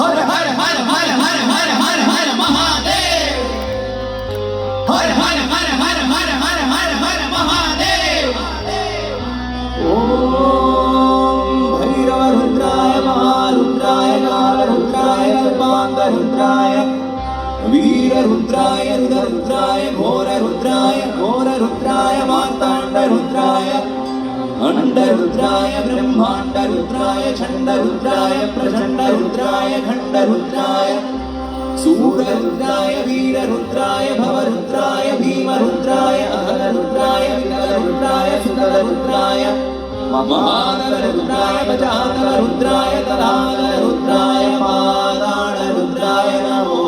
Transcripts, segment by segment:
हर हर हर हर हर हर हर हर महादेव हर हर हर हर हर हर हर हर महादेव ओम भैरव रुद्राय महारुद्राय कालरुद्राय कल्पान्तरुद्राय वीररुद्राय रुद्ररुद्राय घोररुद्राय मार्ताण्डरुद्राय अंडरुद्राय ब्रह्मांडरुद्राय चंडरुद्राय प्रचंडरुद्राय खंडरुद्राय सूररुद्राय वीररुद्राय भवरुद्राय भीमरुद्राय अहलरुद्राय विकलरुद्राय सुतलरुद्राय महानलरुद्राय पजातलरुद्राय तलालरुद्राय पादाणरुद्राय नमो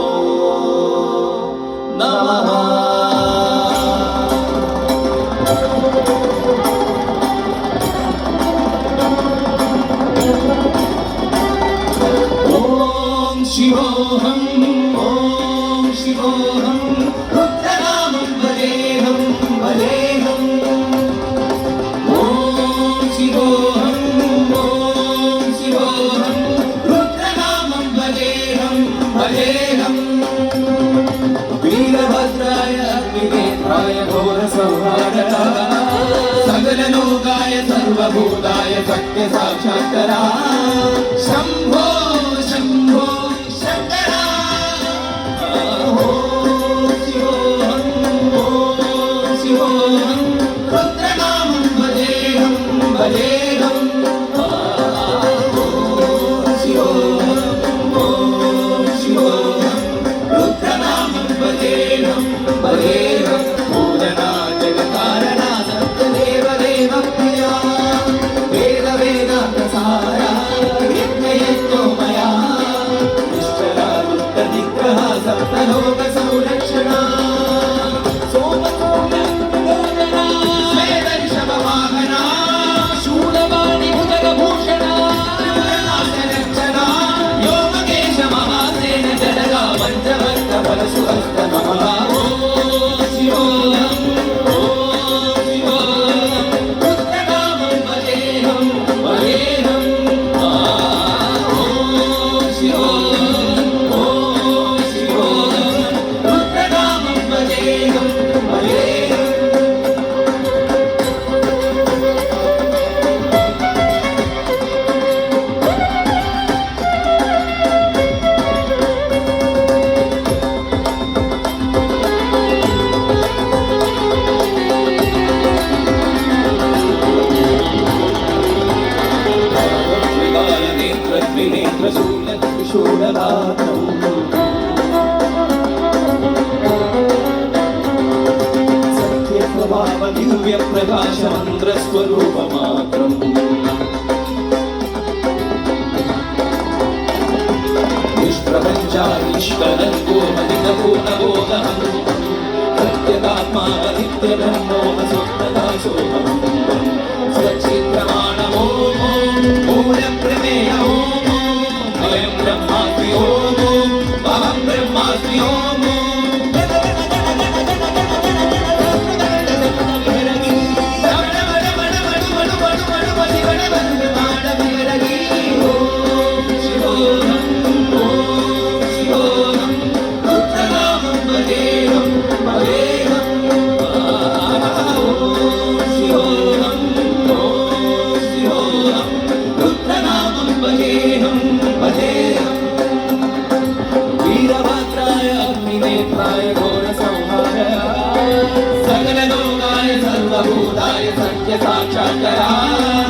नमः। शिवोऽहं ॐ शिवोऽहं रुद्रनामं भजेऽहं भजेऽहम् ॐ शिवोऽहं रुद्रनामं भजेऽहं भजेऽहम् वीरभद्राय अग्निनेत्राय घोरसंहाराय सकललोकाय सर्वभूताय सत्यसाक्षात्काराय शम्भो शम्भो रुद्रनामं भजेऽहं भजेऽहम् रुद्रनामं भजेऽहं भजेऽहम् पूजना जगत्कारणा सत्यदेव प्रिया वेद वेदान्तसारा यज्ञयज्ञोमया निष्ठला दुष्टनिग्रहा सप्तलोकसंरक्षणा दिव्य प्रकाश मंत्र स्वरूप मात्रम निष्प्रपंचानिष्कलंको अधिकपूर्णबोधहं सत्यदात्मा अदित्य ब्रह्मोऽसुप्तदासोऽहं स्वच्छिद्रमाणमो मूलप्रमेय ओम अयं ब्रह्मास्मि ओम अहं ब्रह्मास्मि ओम वीरभद्राय अग्निनेत्राय घोरसंहाराय सकललोकाय सर्वभूताय सत्यसाक्षात्काराय